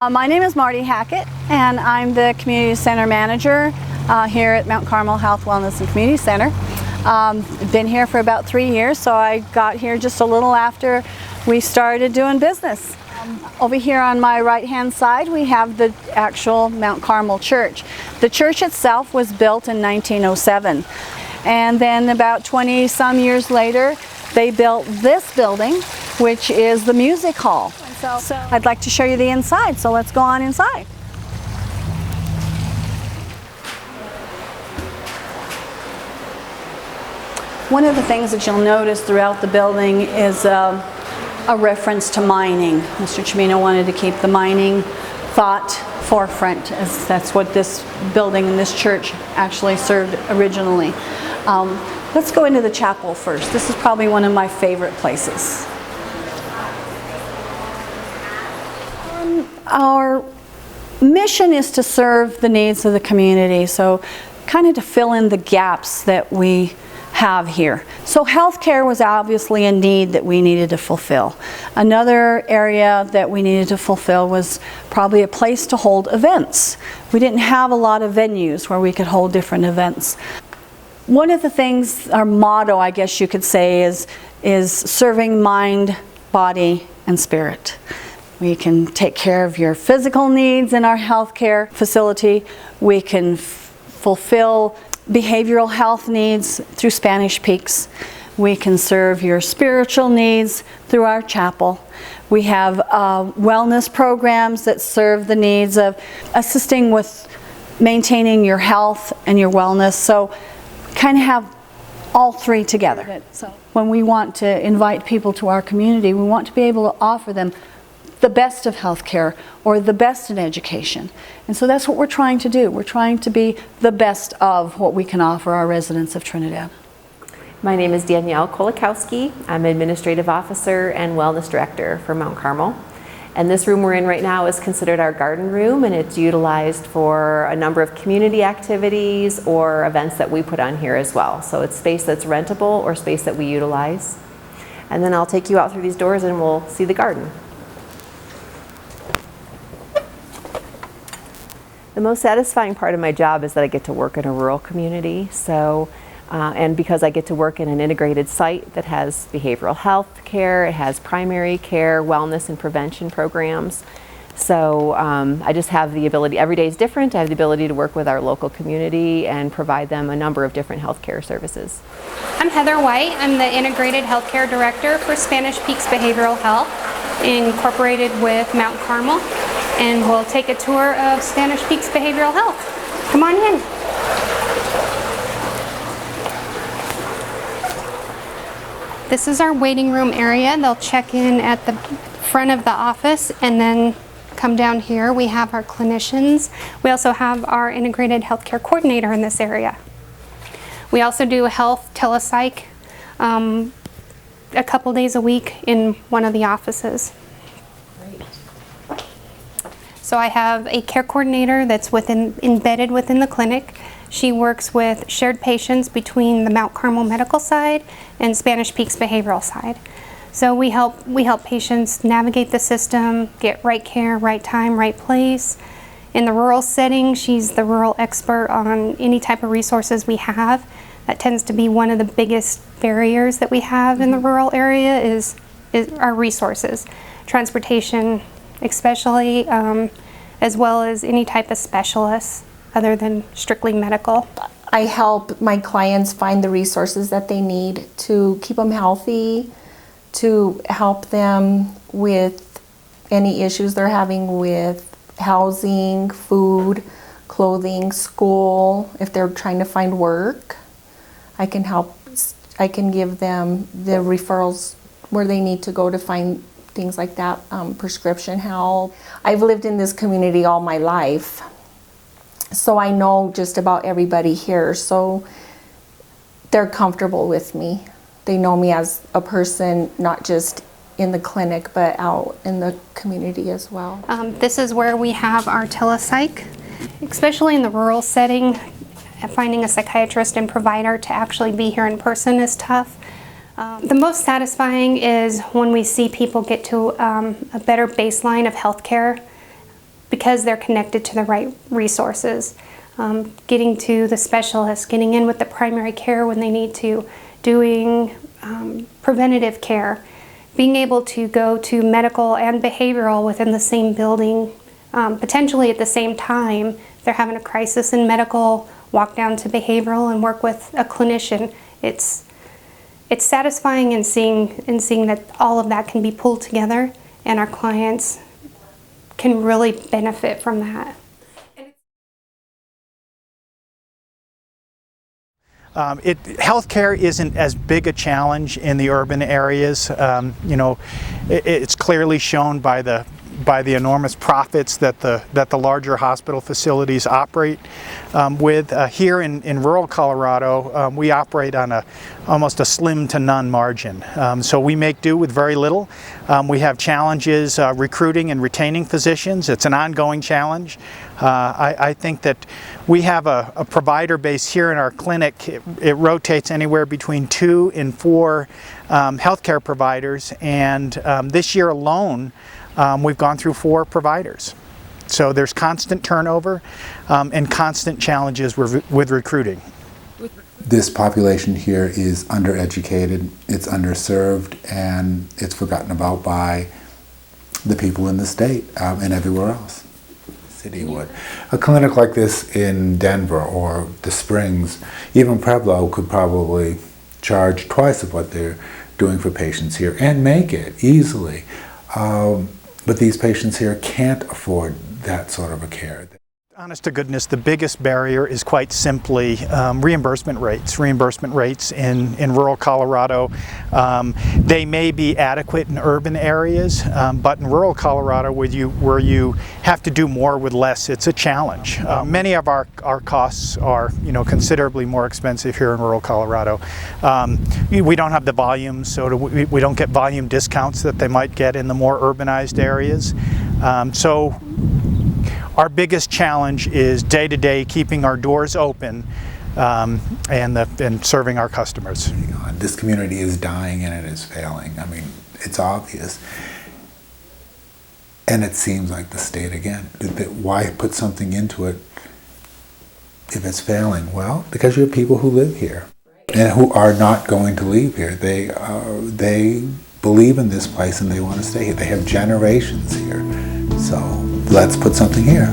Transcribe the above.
My name is Marty Hackett, and I'm the Community Center Manager here at Mount Carmel Health, Wellness and Community Center. Been here for about 3 years, so I got here just a little after we started doing business. Over here on my right-hand side, we have the actual Mount Carmel Church. The church itself was built in 1907, and then about 20-some years later, they built this building, which is the music hall. So I'd like to show you the inside, so let's go on inside. One of the things that you'll notice throughout the building is a reference to mining. Mr. Chimino wanted to keep the mining thought forefront, as that's what this building and this church actually served originally. Let's go into the chapel first. This is probably one of my favorite places. Our mission is to serve the needs of the community, so kind of to fill in the gaps that we have here. So healthcare was obviously a need that we needed to fulfill. Another area that we needed to fulfill was probably a place to hold events. We didn't have a lot of venues where we could hold different events. One of the things, our motto, I guess you could say, is serving mind, body, and spirit. We can take care of your physical needs in our healthcare facility. We can fulfill behavioral health needs through Spanish Peaks. We can serve your spiritual needs through our chapel. We have wellness programs that serve the needs of assisting with maintaining your health and your wellness. So kind of have all three together. So when we want to invite people to our community, we want to be able to offer them the best of healthcare or the best in education. And so that's what we're trying to do. We're trying to be the best of what we can offer our residents of Trinidad. My name is Danielle Kolakowski. I'm Administrative Officer and Wellness Director for Mount Carmel. And this room we're in right now is considered our garden room, and it's utilized for a number of community activities or events that we put on here as well. So it's space that's rentable or space that we utilize. And then I'll take you out through these doors and we'll see the garden. The most satisfying part of my job is that I get to work in a rural community. And because I get to work in an integrated site that has behavioral health care, it has primary care, wellness and prevention programs. So I just have the ability, every day is different, I have the ability to work with our local community and provide them a number of different healthcare services. I'm Heather White. I'm the Integrated Healthcare Director for Spanish Peaks Behavioral Health, incorporated with Mount Carmel. And we'll take a tour of Spanish Peaks Behavioral Health. Come on in. This is our waiting room area. They'll check in at the front of the office and then come down here. We have our clinicians. We also have our integrated healthcare coordinator in this area. We also do health telepsych a couple days a week in one of the offices. So I have a care coordinator that's embedded within the clinic. She works with shared patients between the Mount Carmel medical side and Spanish Peaks behavioral side. So we help patients navigate the system, get right care, right time, right place. In the rural setting, she's the rural expert on any type of resources we have. That tends to be one of the biggest barriers that we have in the rural area is our resources. Transportation, especially, as well as any type of specialists other than strictly medical. I help my clients find the resources that they need to keep them healthy, to help them with any issues they're having with housing, food, clothing, school. If they're trying to find work, I can help. I can give them the referrals where they need to go to find things like that, prescription help. I've lived in this community all my life, so I know just about everybody here, so they're comfortable with me. They know me as a person, not just in the clinic, but out in the community as well. This is where we have our telepsych, especially in the rural setting. Finding a psychiatrist and provider to actually be here in person is tough. The most satisfying is when we see people get to a better baseline of healthcare because they're connected to the right resources. Getting to the specialists, getting in with the primary care when they need to, doing preventative care, being able to go to medical and behavioral within the same building, potentially at the same time. If they're having a crisis in medical, walk down to behavioral and work with a clinician. It's satisfying in seeing that all of that can be pulled together, and our clients can really benefit from that. Healthcare isn't as big a challenge in the urban areas. You know, it's clearly shown by the enormous profits that the larger hospital facilities operate with. Here in rural Colorado, we operate on almost a slim to none margin. So we make do with very little. We have challenges recruiting and retaining physicians. It's an ongoing challenge. I think that we have a provider base here in our clinic. It rotates anywhere between 2 and 4 healthcare providers, and this year alone we've gone through 4 providers. So there's constant turnover and constant challenges with recruiting. This population here is undereducated, it's underserved, and it's forgotten about by the people in the state and everywhere else. City would. A clinic like this in Denver or the Springs, even Pueblo, could probably charge twice of what they're doing for patients here and make it easily. But these patients here can't afford that sort of a care. Honest to goodness, the biggest barrier is quite simply reimbursement rates. Reimbursement rates in rural Colorado, they may be adequate in urban areas, but in rural Colorado, where you have to do more with less, it's a challenge. Many of our costs are, considerably more expensive here in rural Colorado. We don't have the volume, so we don't get volume discounts that they might get in the more urbanized areas. So our biggest challenge is day-to-day keeping our doors open and serving our customers. This community is dying and it is failing. I mean, it's obvious. And it seems like the state again. Why put something into it if it's failing? Well, because you have people who live here and who are not going to leave here. They believe in this place and they want to stay here. They have generations here. So let's put something here.